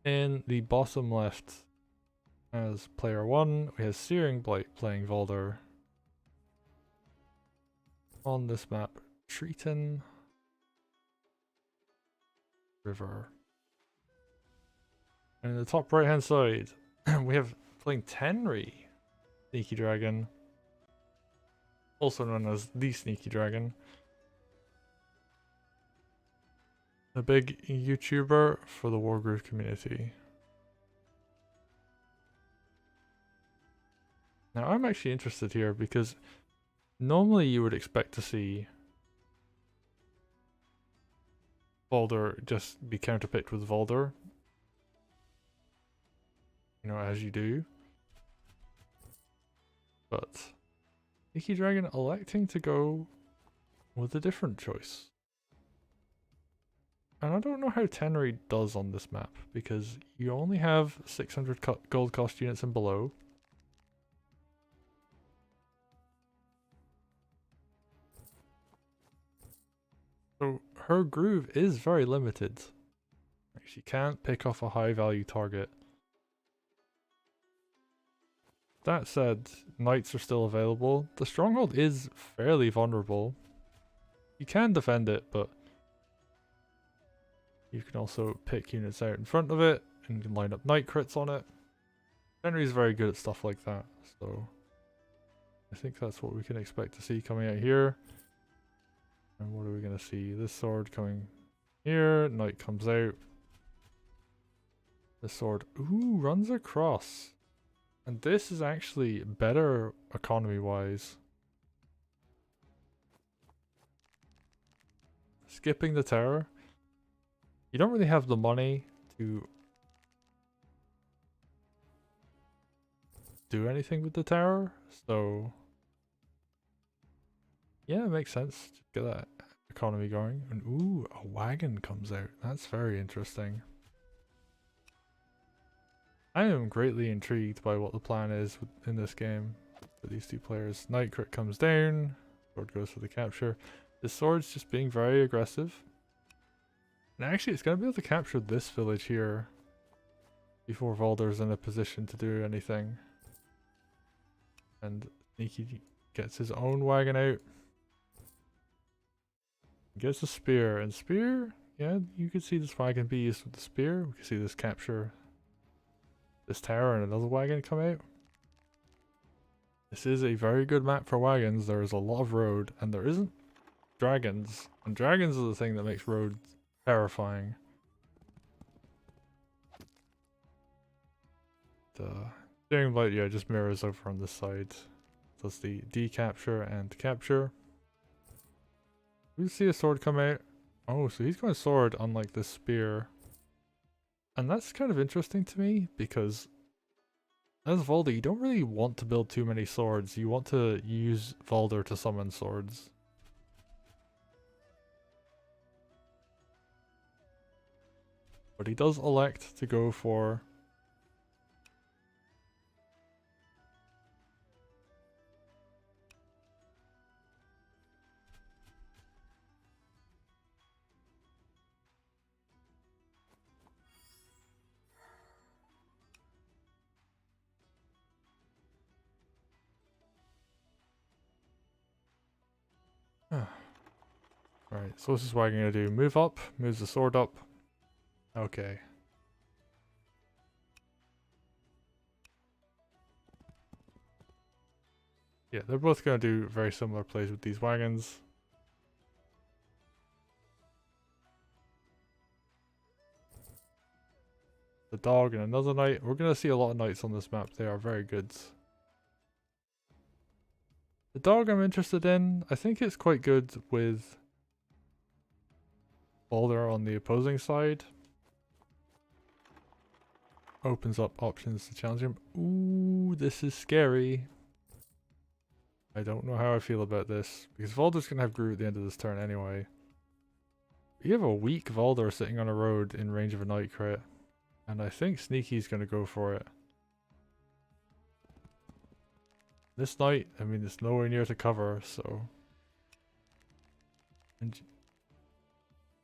In the bottom left, as player 1, we have searingblight playing Valder. On this map, Treeton River. And in the top right hand side, we have playing Tenri, SneakyDragon, also known as the SneakyDragon. A big YouTuber for the Wargroove community. Now I'm actually interested here because normally you would expect to see Valder just be counterpicked with Valder. You know, as you do. But SneakyDragon electing to go with a different choice. And I don't know how Tenri does on this map, because you only have 600 gold cost units and below. So her groove is very limited. She can't pick off a high value target. That said, knights are still available. The stronghold is fairly vulnerable. You can defend it, but you can also pick units out in front of it and you can line up knight crits on it. Henry's very good at stuff like that, so I think that's what we can expect to see coming out here. And what are we going to see? This sword coming here, knight comes out. This sword, ooh, runs across. And this is actually better economy-wise. Skipping the terror. You don't really have the money to do anything with the terror, so yeah, it makes sense to get that economy going. And ooh, a wagon comes out. That's very interesting. I am greatly intrigued by what the plan is in this game for these two players. Knight crit comes down, sword goes for the capture. This sword's just being very aggressive. And actually it's going to be able to capture this village here before Valder's in a position to do anything. And Sneaky gets his own wagon out. Gets a spear, and spear, yeah, you can see this wagon be used with the spear. We can see this capture this tower and another wagon come out. This is a very good map for wagons. There is a lot of road, and there isn't dragons. And dragons are the thing that makes roads terrifying. The steering light, yeah, just mirrors over on this side. Does the decapture and capture. We see a sword come out. Oh, so he's going sword unlike this spear. And that's kind of interesting to me because as Valder, you don't really want to build too many swords. You want to use Valder to summon swords. But he does elect to go for Alright, so what's this wagon gonna do? Move up, moves the sword up. Okay. Yeah, they're both gonna do very similar plays with these wagons. The dog and another knight. We're gonna see a lot of knights on this map. They are very good. The dog I'm interested in. I think it's quite good with Valder on the opposing side. Opens up options to challenge him. Ooh, this is scary. I don't know how I feel about this. Because Valder's gonna have Groot at the end of this turn anyway. You have a weak Valder sitting on a road in range of a knight crit. And I think Sneaky's gonna go for it. This knight, I mean, it's nowhere near to cover, so. And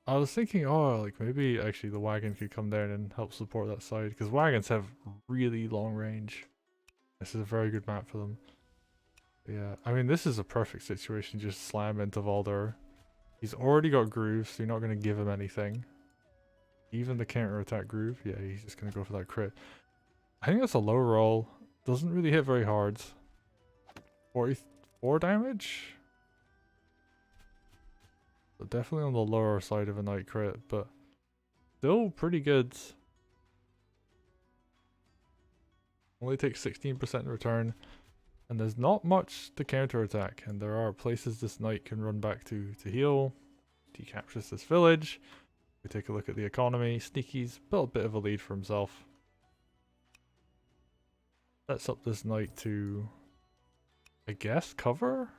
I was thinking, oh, like maybe actually the wagon could come down and help support that side, because wagons have really long range. This is a very good map for them. Yeah, I mean, this is a perfect situation. Just slam into Valder. He's already got Groove, so you're not going to give him anything. Even the counter-attack Groove, yeah, he's just going to go for that crit. I think that's a low roll. Doesn't really hit very hard. 44 damage? So definitely on the lower side of a night crit, but still pretty good. Only takes 16% return. And there's not much to counterattack, and there are places this knight can run back to heal. He captures this village. We take a look at the economy. Sneaky's built a bit of a lead for himself. Sets up this knight to, I guess, cover?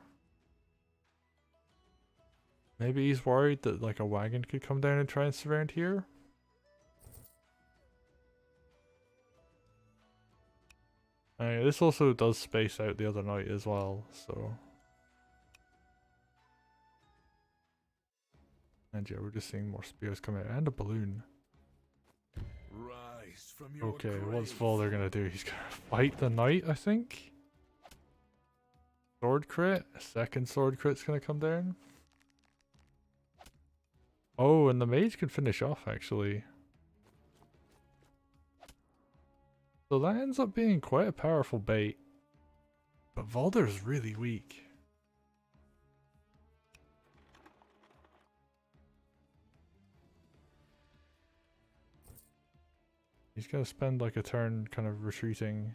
Maybe he's worried that like a wagon could come down and try and surround here? This also does space out the other knight as well, so... And yeah, we're just seeing more spears come out, and a balloon. Rise from your Okay, grave. what's Valder gonna do? He's gonna fight the knight, I think? Sword crit? A second sword crit's gonna come down? Oh, and the mage can finish off, actually. So that ends up being quite a powerful bait. But Valder's really weak. He's gonna spend like a turn kind of retreating.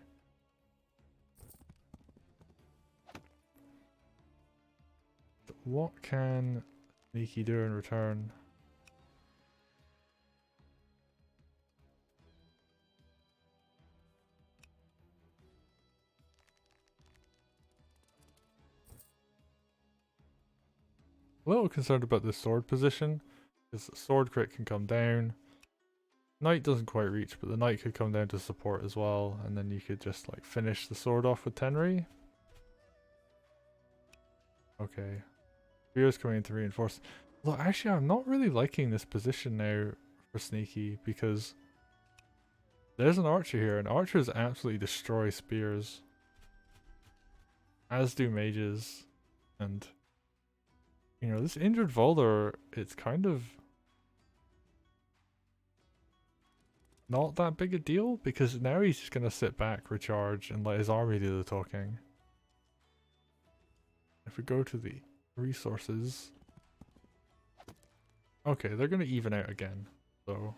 What can Sneaky do in return? A little concerned about the sword position, because the sword crit can come down. Knight doesn't quite reach, but the knight could come down to support as well, and then you could just like finish the sword off with Tenri. Okay. Spear's coming in to reinforce. Look, actually I'm not really liking this position now for Sneaky, because there's an archer here, and archers absolutely destroy spears. As do mages. And you know, this injured Valder, it's kind of not that big a deal, because now he's just gonna sit back, recharge, and let his army do the talking. If we go to the resources, okay, they're gonna even out again, so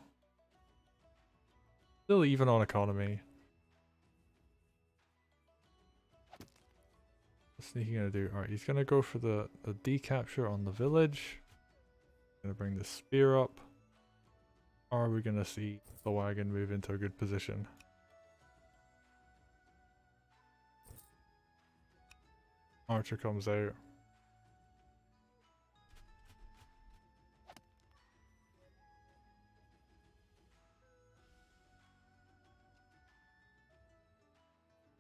still even on economy. What's Sneaky gonna do? Alright, he's gonna go for the decapture on the village. Gonna bring the spear up. Or are we gonna see the wagon move into a good position? Archer comes out.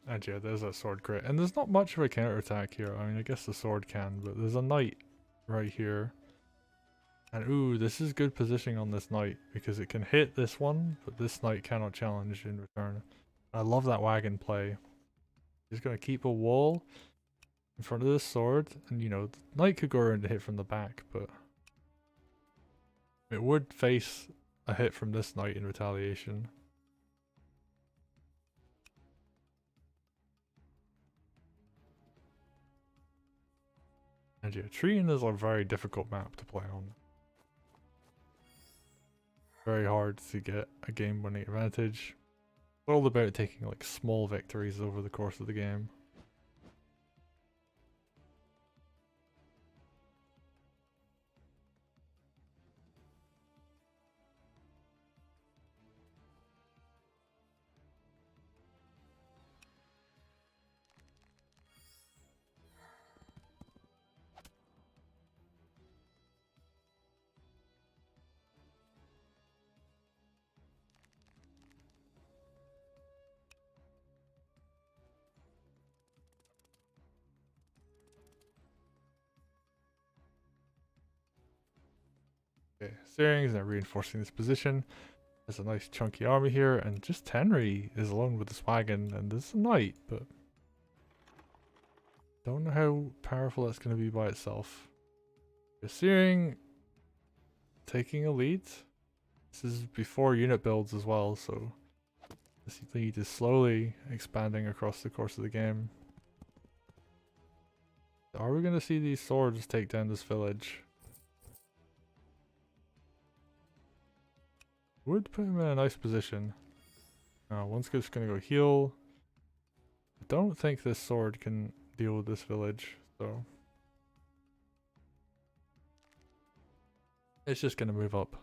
And yeah, there's that sword crit. And there's not much of a counterattack here. I mean, I guess the sword can, but there's a knight right here. And ooh, this is good positioning on this knight, because it can hit this one, but this knight cannot challenge in return. I love that wagon play. He's gonna keep a wall in front of this sword, and you know, the knight could go around and hit from the back, but it would face a hit from this knight in retaliation. And yeah, Treeton is a very difficult map to play on. Very hard to get a game-winning advantage. It's all about taking like small victories over the course of the game. Okay, Searing's now reinforcing this position. There's a nice chunky army here, and just Tenri is alone with this wagon, and there's a knight, but don't know how powerful that's going to be by itself. Searing taking a lead. This is before unit builds as well, so this lead is slowly expanding across the course of the game. Are we going to see these swords take down this village? Would put him in a nice position. One's just going to go heal. I don't think this sword can deal with this village, so it's just going to move up.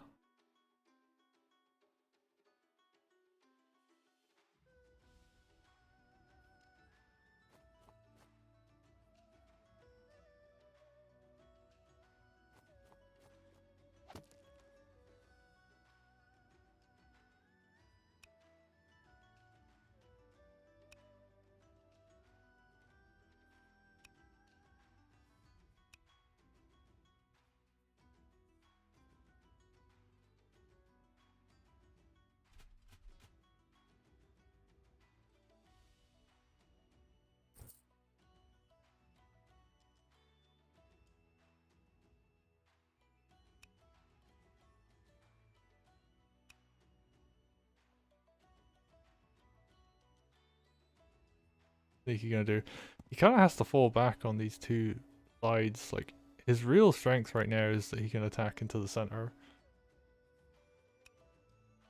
Think he's gonna do? He kind of has to fall back on these two sides. Like, his real strength right now is that he can attack into the center,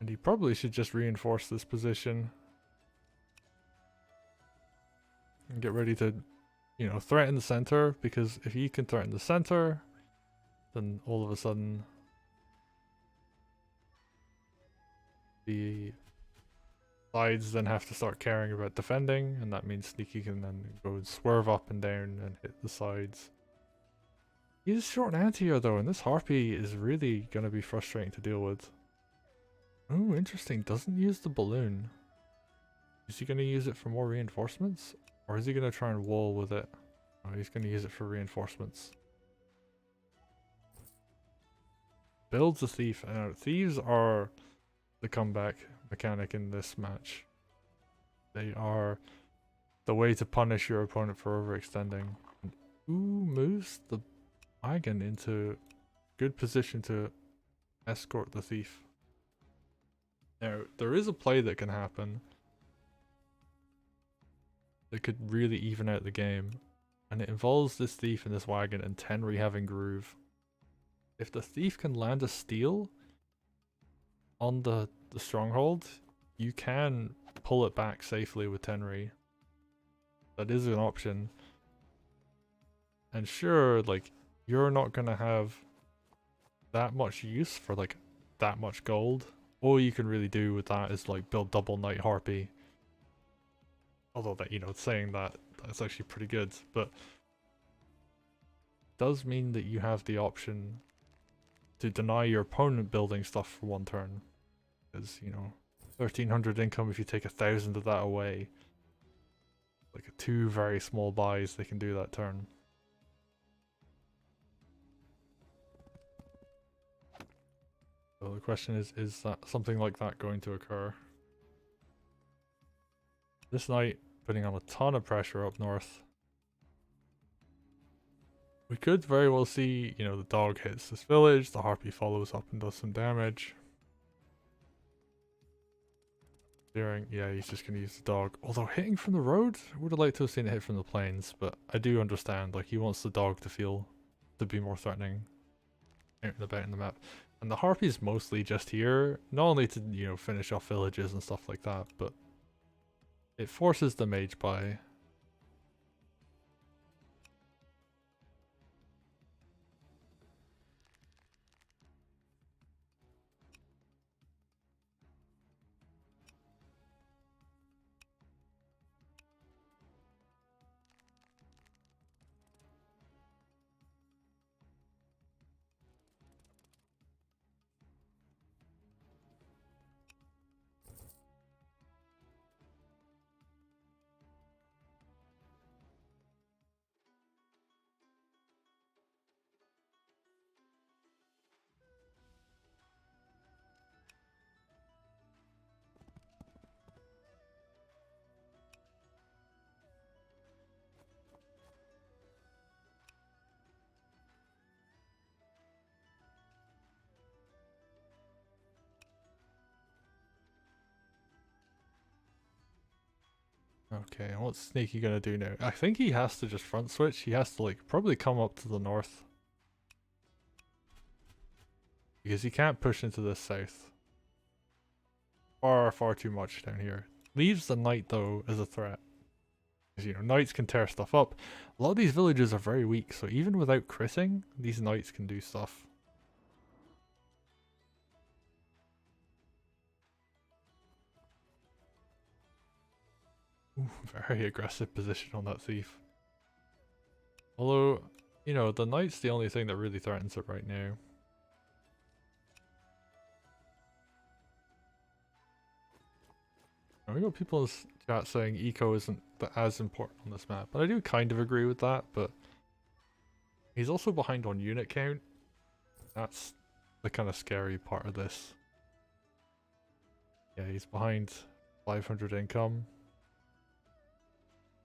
and he probably should just reinforce this position and get ready to, you know, threaten the center. Because if he can threaten the center, then all of a sudden the sides then have to start caring about defending, and that means Sneaky can then go and swerve up and down and hit the sides. He's short an anti-hero though, and this harpy is really going to be frustrating to deal with. Oh, interesting. Doesn't use the balloon. Is he going to use it for more reinforcements? Or is he going to try and wall with it? Oh, he's going to use it for reinforcements. Builds a thief. Thieves are the comeback mechanic in this match. They are the way to punish your opponent for overextending. And who moves the wagon into good position to escort the thief? Now, there is a play that can happen that could really even out the game, and it involves this thief in this wagon and Tenri having groove. If the thief can land a steal on the stronghold, you can pull it back safely with Tenri. That is an option. And sure, like, you're not gonna have that much use for like that much gold. All you can really do with that is like build double Knight Harpy. Although that, you know, saying that, that's actually pretty good, but does mean that you have the option to deny your opponent building stuff for one turn. Because, you know, 1300 income if you take 1000 of that away. Like two very small buys they can do that turn. So the question is that something like that going to occur? This knight putting on a ton of pressure up north. We could very well see, you know, the dog hits this village, the harpy follows up and does some damage. Yeah, he's just gonna use the dog. Although hitting from the road, I would have liked to have seen it hit from the plains, but I do understand, like, he wants the dog to be more threatening out and about in the map. And the harpy's mostly just here, not only to, you know, finish off villages and stuff like that, but it forces the mage by. Okay, and what's Sneaky gonna do now? I think he has to just front switch. He has to like probably come up to the north. Because he can't push into the south. Far too much down here. Leaves the knight though as a threat. Because you know, knights can tear stuff up. A lot of these villages are very weak, so even without critting, these knights can do stuff. Ooh, very aggressive position on that thief. Although, you know, the knight's the only thing that really threatens it right now. And we got people in chat saying eco isn't as important on this map, but I do kind of agree with that, but he's also behind on unit count. That's the kind of scary part of this. Yeah, he's behind 500 income.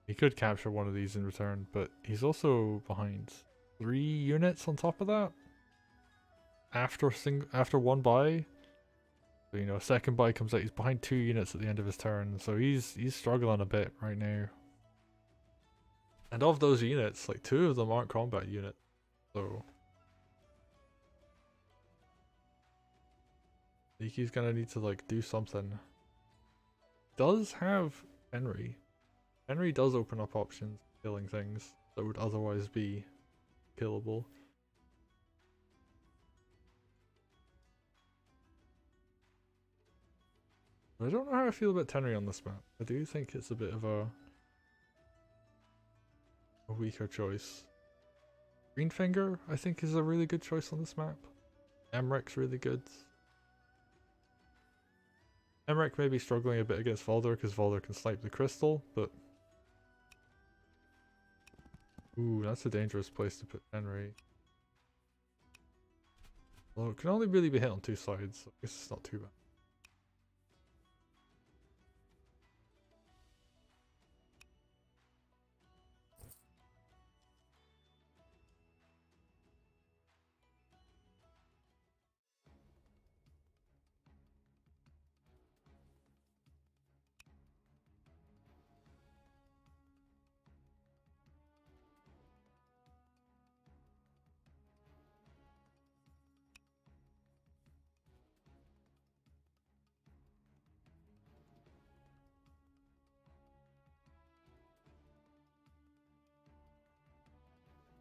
He could capture one of these in return, but he's also behind 3 units on top of that. After one buy. So, you know, a second buy comes out, he's behind 2 units at the end of his turn, so he's struggling a bit right now. And of those units, like 2 of them aren't combat units, so Niki's gonna need to like do something. Does have Tenri. Tenri does open up options for killing things that would otherwise be killable. I don't know how I feel about Tenri on this map. I do think it's a bit of a weaker choice. Greenfinger, I think, is a really good choice on this map. Emrek's really good. Emrek may be struggling a bit against Valder because Valder can snipe the crystal, but... Ooh, that's a dangerous place to put Tenri. Well, it can only really be hit on 2 sides, so I guess it's not too bad.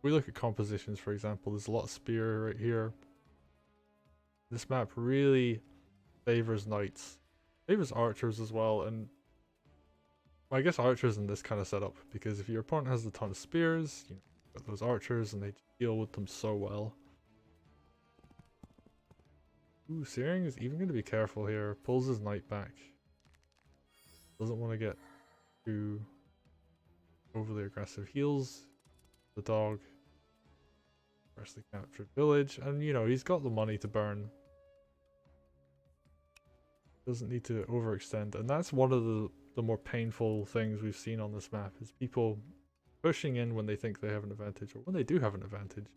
We look at compositions, for example, there's a lot of spear right here. This map really favors knights. Favors archers as well, and well, I guess archers in this kind of setup, because if your opponent has a ton of spears, you know, you've got those archers and they deal with them so well. Ooh, Searing is even going to be careful here. Pulls his knight back. Doesn't want to get too overly aggressive. Heals the dog. Freshly captured village, and you know, he's got the money to burn. Doesn't need to overextend, and that's one of the more painful things we've seen on this map, is people pushing in when they think they have an advantage, or when they do have an advantage,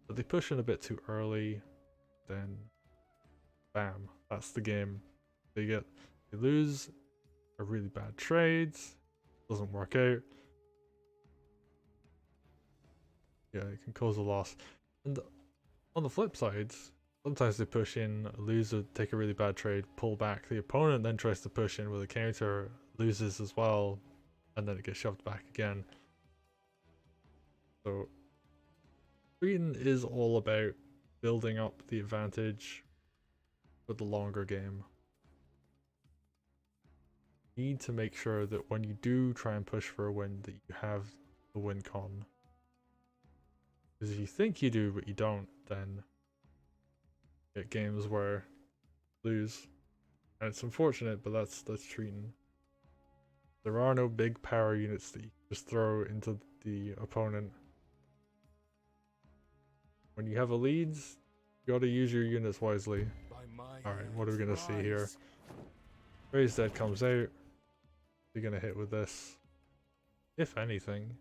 but they push in a bit too early, then bam, that's the game. They lose a really bad trade, doesn't work out. Yeah, it can cause a loss. And on the flip side, sometimes they push in, take a really bad trade, pull back. The opponent then tries to push in with a counter, loses as well, and then it gets shoved back again. So Treeton is all about building up the advantage for the longer game. You need to make sure that when you do try and push for a win, that you have the win con. Because if you think you do but you don't, then you get games where you lose. And it's unfortunate, but that's Treeton. There are no big power units that you can just throw into the opponent. When you have a lead, you gotta use your units wisely. Alright, what are we gonna see here? Raised Dead comes out. You're gonna hit with this. If anything.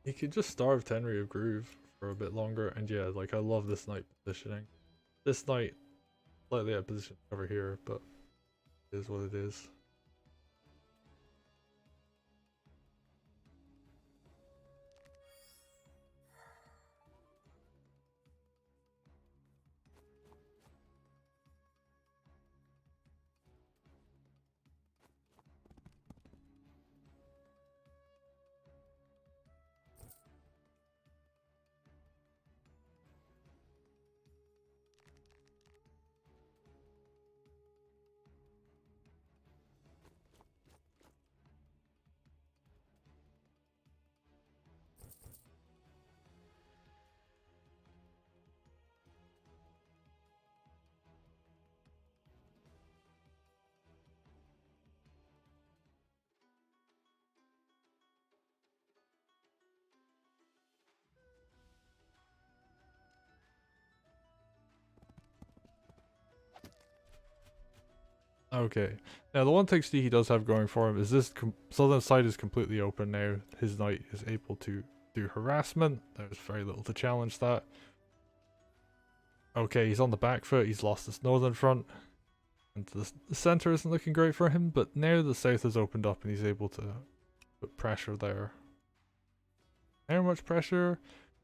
You could just starve Tenri of Groove for a bit longer, and yeah, like I love this knight positioning. This knight slightly out of position over here, but it is what it is. Okay. Now the one thing Sneaky does have going for him is this southern side is completely open now. His knight is able to do harassment. There's very little to challenge that. Okay, he's on the back foot. He's lost this northern front. And the center isn't looking great for him, but now the south has opened up and he's able to put pressure there. How much pressure?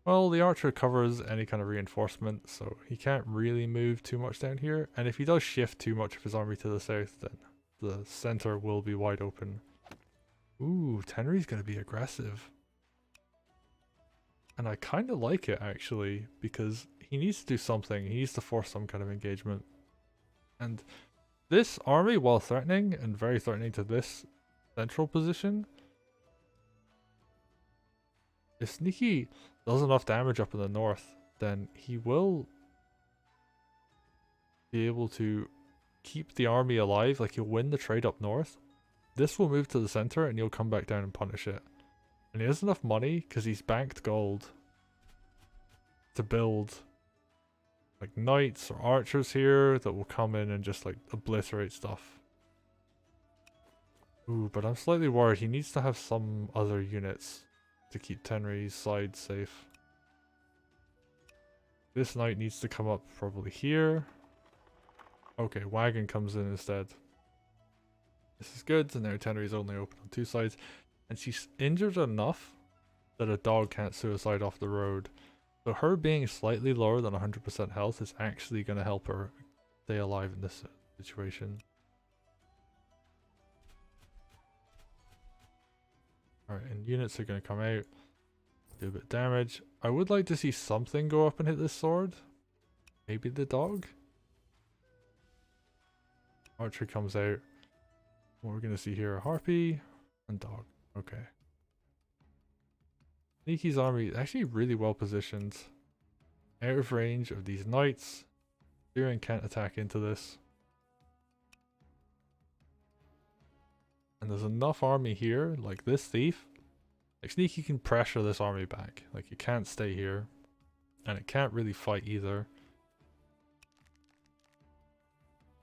Well, the archer covers any kind of reinforcement, so he can't really move too much down here. And if he does shift too much of his army to the south, then the center will be wide open. Ooh, Tenri's gonna be aggressive. And I kind of like it, actually, because he needs to do something. He needs to force some kind of engagement. And this army, while threatening, and very threatening to this central position, if Sneaky does enough damage up in the north, then he will be able to keep the army alive. Like, he'll win the trade up north. This will move to the center and he'll come back down and punish it. And he has enough money because he's banked gold to build like knights or archers here that will come in and just like obliterate stuff. Ooh, but I'm slightly worried. He needs to have some other units to keep Tenri's side safe. This knight needs to come up probably here. Okay, wagon comes in instead. This is good, and now Tenri's only open on two sides. And she's injured enough that a dog can't suicide off the road. So her being slightly lower than 100% health is actually going to help her stay alive in this situation. Alright, and units are going to come out, do a bit of damage. I would like to see something go up and hit this sword. Maybe the dog? Archer comes out. What we're going to see here, a harpy and dog. Okay. Sneaky's army is actually really well positioned. Out of range of these knights. Searing can't attack into this. And there's enough army here, like this thief. Like Sneaky can pressure this army back. Like it can't stay here. And it can't really fight either.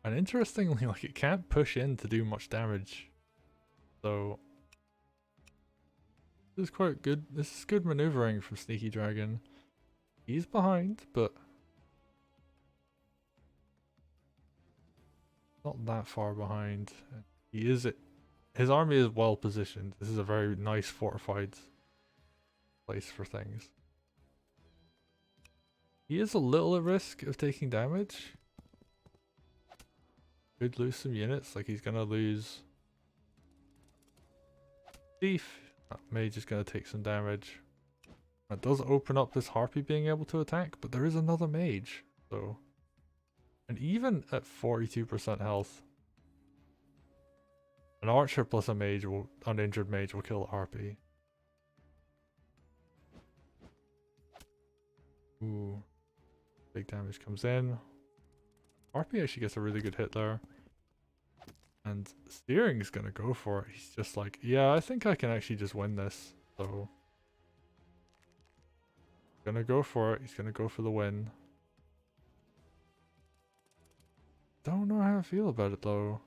And interestingly, like it can't push in to do much damage. So this is quite good. This is good maneuvering from SneakyDragon. He's behind, but not that far behind. He is. His army is well positioned. This is a very nice fortified place for things. He is a little at risk of taking damage. Could lose some units. Like he's gonna lose thief. Mage is going to take some damage. That does open up this harpy being able to attack, but there is another mage, so. And even at 42% health, an archer plus a mage will, uninjured mage will kill a harpy. Ooh. Big damage comes in. Harpy actually gets a really good hit there. And Steering is gonna go for it. He's just like, yeah, I think I can actually just win this. So gonna go for it. He's gonna go for the win. Don't know how I feel about it though.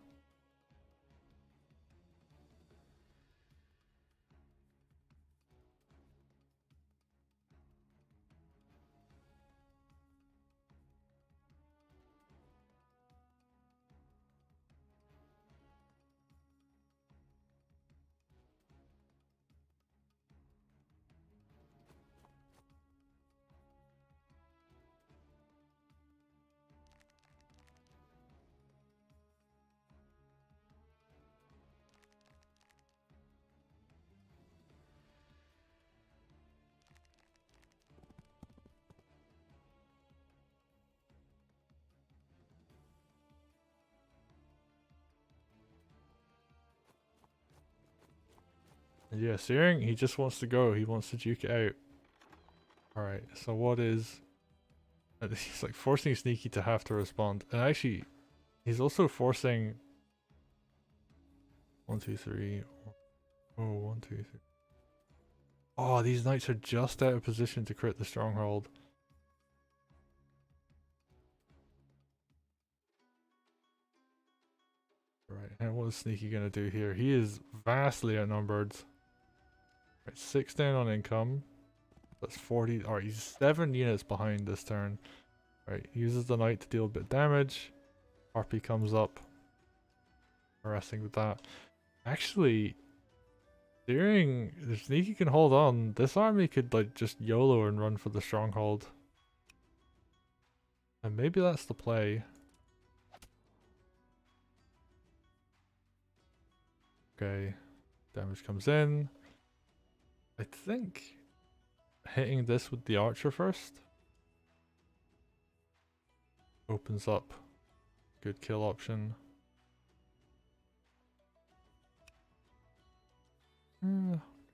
Yeah, Searing, he just wants to go. He wants to duke it out. Alright, so what is... He's like forcing Sneaky to have to respond. And actually, he's also forcing... 1, 2, 3. Oh, 1, 2, 3. Oh, these knights are just out of position to crit the stronghold. Right, and what is Sneaky gonna do here? He is vastly outnumbered. Right, 6 down on income. That's 40. Alright, he's 7 units behind this turn. Right, uses the knight to deal a bit of damage. Harpy comes up. Harassing with that. Actually, Searing, if Sneaky can hold on, this army could like just YOLO and run for the stronghold. And maybe that's the play. Okay, damage comes in. I think hitting this with the archer first opens up good kill option.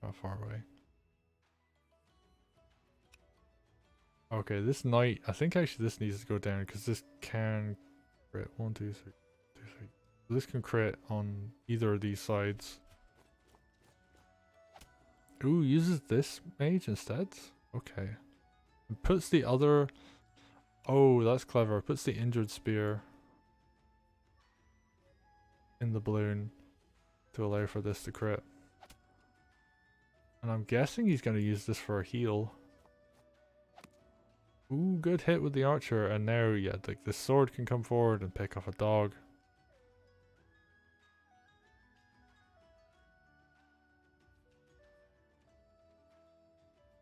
How far away? Okay, this knight, I think actually this needs to go down because this can crit. 1, 2, 3, 2, 3. This can crit on either of these sides. Ooh, uses this mage instead? Okay. And puts the other... Oh, that's clever. Puts the injured spear in the balloon to allow for this to crit. And I'm guessing he's going to use this for a heal. Ooh, good hit with the archer. And now, yeah, like the sword can come forward and pick off a dog.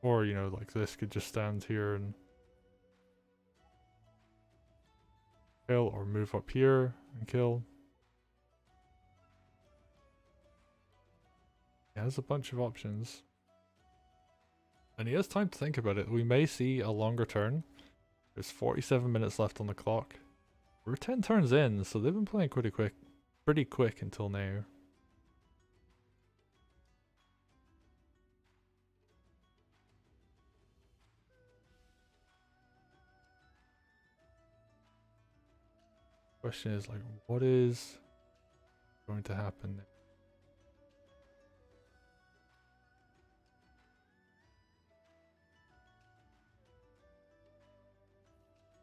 Or, you know, like this could just stand here and kill, or move up here and kill. He has a bunch of options. And he has time to think about it. We may see a longer turn. There's 47 minutes left on the clock. We're 10 turns in, so they've been playing pretty quick until now. Question is like, what is going to happen next?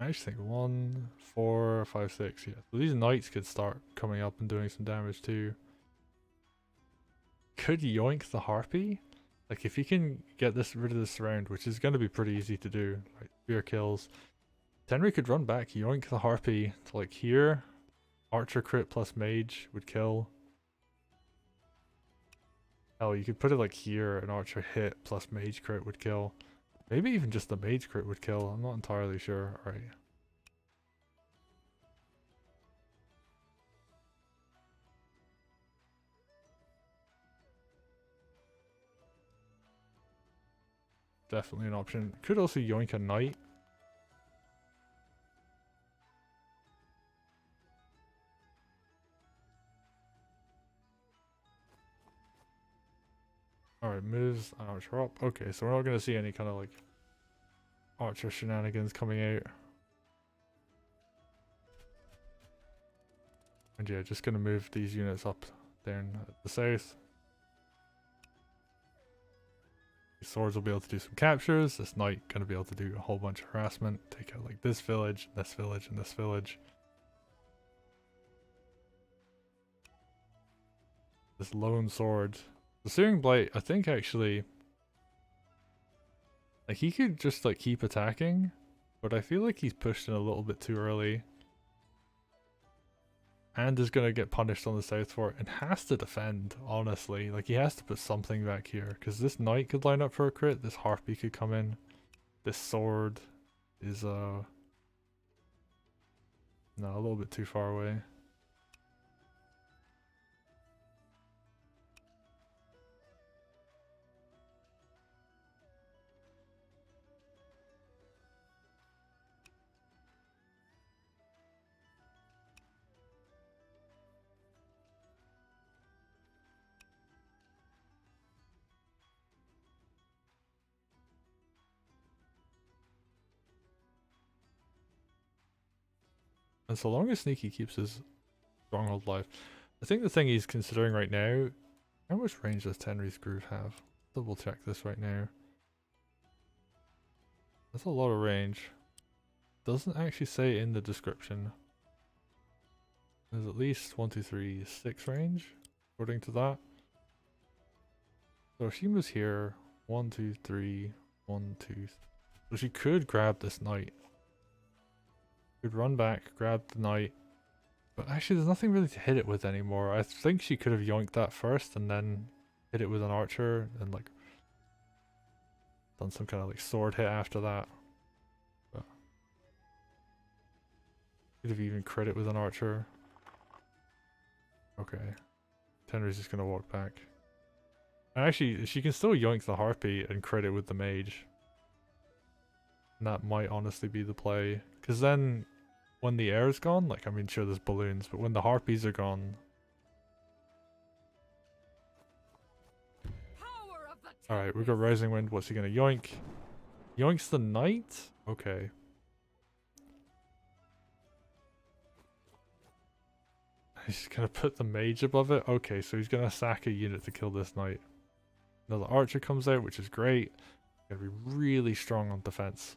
I actually think 1, 4, 5, 6, yeah. So these knights could start coming up and doing some damage too. Could yoink the harpy? Like if you can get rid of this round, which is going to be pretty easy to do, right? Spear kills. Tenri could run back, yoink the harpy to like here. Archer crit plus mage would kill. Oh, you could put it like here, an archer hit plus mage crit would kill. Maybe even just the mage crit would kill, I'm not entirely sure. Alright. Definitely an option. Could also yoink a knight. Alright, moves an archer up. Okay, so we're not going to see any kind of like archer shenanigans coming out. And yeah, just going to move these units up down at the south. These swords will be able to do some captures. This knight going to be able to do a whole bunch of harassment. Take out like this village, and this village. This lone sword. The Searing Blight, I think actually, like he could just like keep attacking, but I feel like he's pushed in a little bit too early. And is going to get punished on the south for it and has to defend, honestly. Like he has to put something back here, because this knight could line up for a crit, this harpy could come in. This sword is no, a little bit too far away. And so long as Sneaky keeps his stronghold alive. I think the thing he's considering right now, how much range does Tenri's Groove have? Double check this right now. That's a lot of range. Doesn't actually say in the description. There's at least 1, 2, 3, 6 range, according to that. So if she was here, 1, 2, 3, 1, 2. So she could grab this knight. Could run back, grab the knight. But actually there's nothing really to hit it with anymore. I think she could have yoinked that first and then hit it with an archer and like done some kind of like sword hit after that. But could have even crit it with an archer. Okay. Tenri's just gonna walk back. And actually, she can still yoink the harpy and crit it with the mage. And that might honestly be the play. Because then, when the air's gone, like, I mean, sure there's balloons, but when the harpies are gone... Alright, we've got Rising Wind. What's he gonna yoink? Yoinks the knight? Okay. He's gonna put the mage above it? Okay, so he's gonna sack a unit to kill this knight. Another archer comes out, which is great. Gotta be really strong on defense.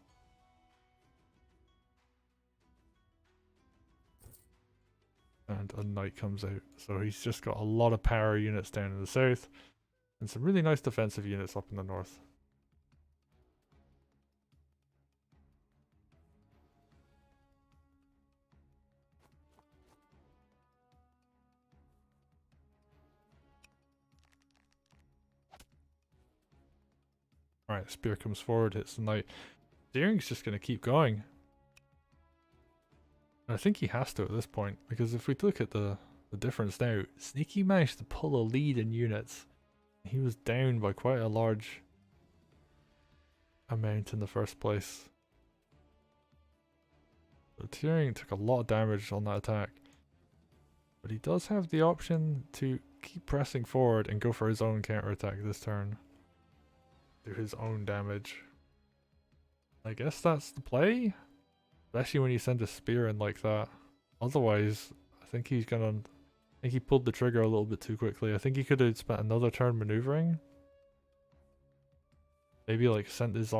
And a knight comes out. So he's just got a lot of power units down in the south. And some really nice defensive units up in the north. Alright, spear comes forward, hits the knight. Searing's just gonna keep going. And I think he has to at this point, because if we look at the difference now, Sneaky managed to pull a lead in units. He was down by quite a large amount in the first place. So Searing took a lot of damage on that attack. But he does have the option to keep pressing forward and go for his own counterattack this turn. Do his own damage. I guess that's the play? Especially when you send a spear in like that. Otherwise, I think he's gonna... I think he pulled the trigger a little bit too quickly. I think he could have spent another turn maneuvering. Maybe like sent his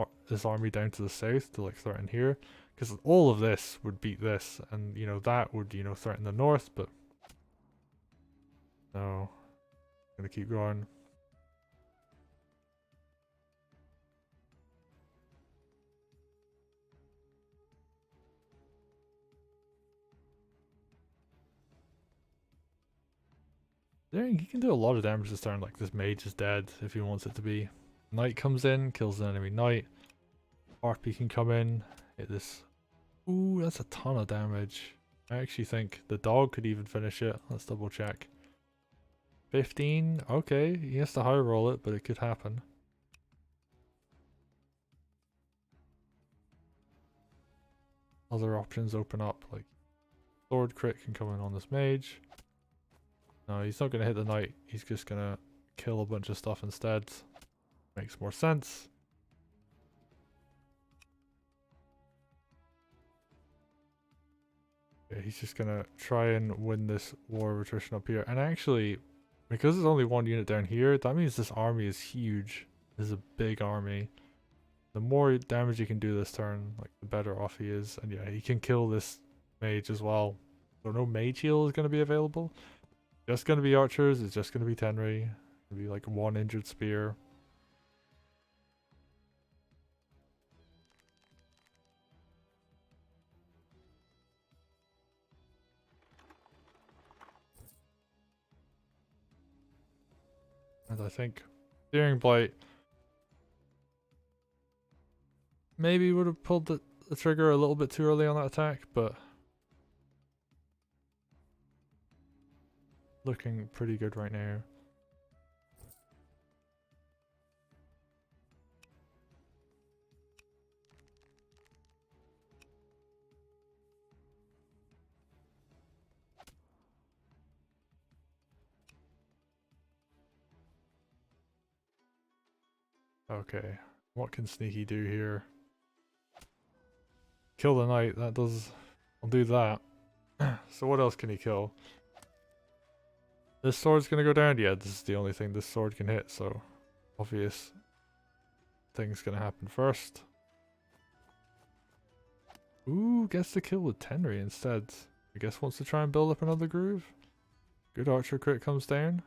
army down to the south to like threaten here. Because all of this would beat this. And you know, that would, you know, threaten the north, but... No. I'm gonna keep going. He can do a lot of damage this turn, like this mage is dead if he wants it to be. Knight comes in, kills an enemy knight. Harpy can come in, hit this. Ooh, that's a ton of damage. I actually think the dog could even finish it. Let's double check. 15, okay, he has to high roll it, but it could happen. Other options open up, like sword crit can come in on this mage. No, he's not going to hit the knight. He's just going to kill a bunch of stuff instead. Makes more sense. Yeah, he's just going to try and win this war of attrition up here. And actually, because there's only one unit down here, that means this army is huge. This is a big army. The more damage he can do this turn, like the better off he is. And yeah, he can kill this mage as well. So no mage heal is going to be available. Just gonna be archers, it's just gonna be Tenri. It'll be like one injured spear. And I think searingblight maybe would have pulled the trigger a little bit too early on that attack, but looking pretty good right now. Okay, what can Sneaky do here? Kill the knight, that does... I'll do that. So what else can he kill? This sword's gonna go down? Yeah, this is the only thing this sword can hit, so obvious thing's gonna happen first. Ooh, gets the kill with Tenri instead. I guess wants to try and build up another groove. Good archer crit comes down.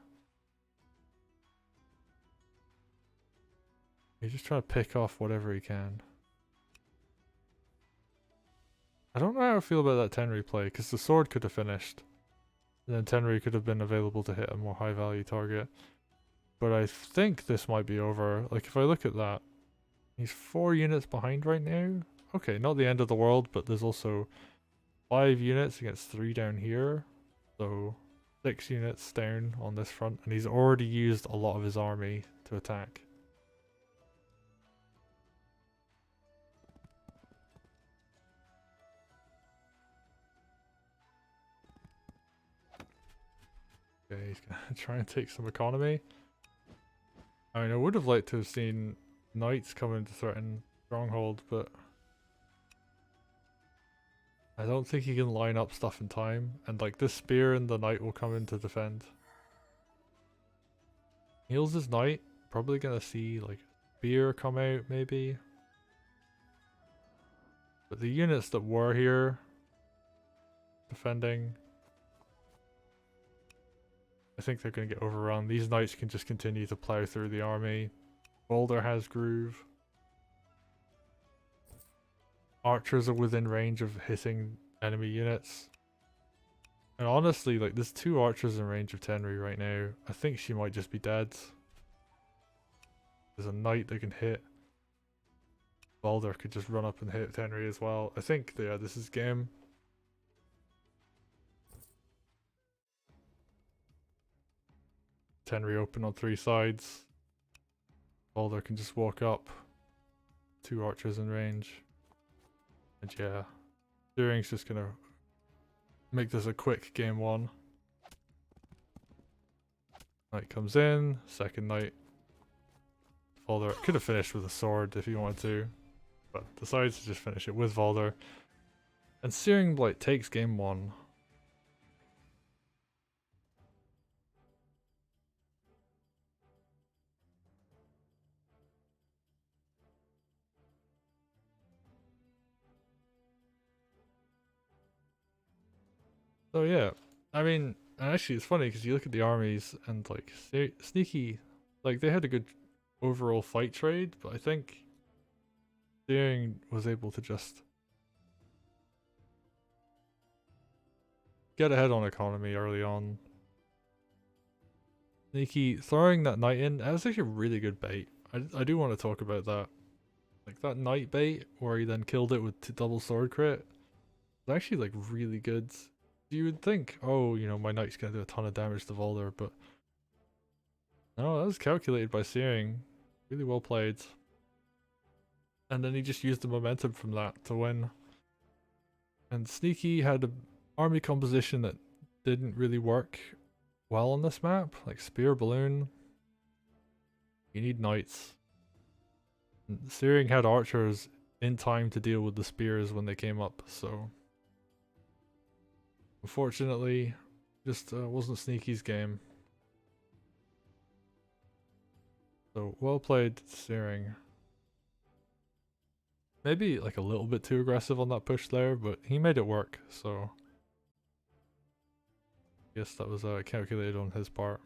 He's just trying to pick off whatever he can. I don't know how I feel about that Tenri play, because the sword could have finished. And then Tenri could have been available to hit a more high value target. But I think this might be over. Like, if I look at that, he's 4 units behind right now. Okay, not the end of the world, but there's also 5 units against 3 down here. So 6 units down on this front, and he's already used a lot of his army to attack. Okay, he's gonna try and take some economy. I mean, I would have liked to have seen knights come in to threaten Stronghold, but I don't think he can line up stuff in time. And like this spear and the knight will come in to defend. Heals his knight. Probably gonna see like spear come out maybe. But the units that were here defending, I think they're going to get overrun. These knights can just continue to plow through the army. Valder has groove. Archers are within range of hitting enemy units. And honestly, like, there's 2 archers in range of Tenri right now. I think she might just be dead. There's a knight that can hit. Valder could just run up and hit Tenri as well. I think, yeah, this is game. Tenri open on 3 sides. Valder can just walk up. 2 archers in range. And yeah, Searing's just gonna make this a quick game 1. Knight comes in, second knight. Valder could have finished with a sword if he wanted to, but decides to just finish it with Valder. And searingblight takes game 1. So yeah, I mean, and actually it's funny because you look at the armies and like Sneaky, like they had a good overall fight trade, but I think Searing was able to just get ahead on economy early on. Sneaky throwing that knight in, that was actually a really good bait. I do want to talk about that. Like that knight bait where he then killed it with double sword crit. It's actually like really good. You would think, oh, you know, my knight's gonna do a ton of damage to Valder, but no, that was calculated by Searing. Really well played. And then he just used the momentum from that to win. And Sneaky had an army composition that didn't really work well on this map, like spear, balloon. You need knights. And Searing had archers in time to deal with the spears when they came up, so unfortunately, just wasn't Sneaky's game. So well played, Searing. Maybe like a little bit too aggressive on that push there, but he made it work, so I guess that was calculated on his part.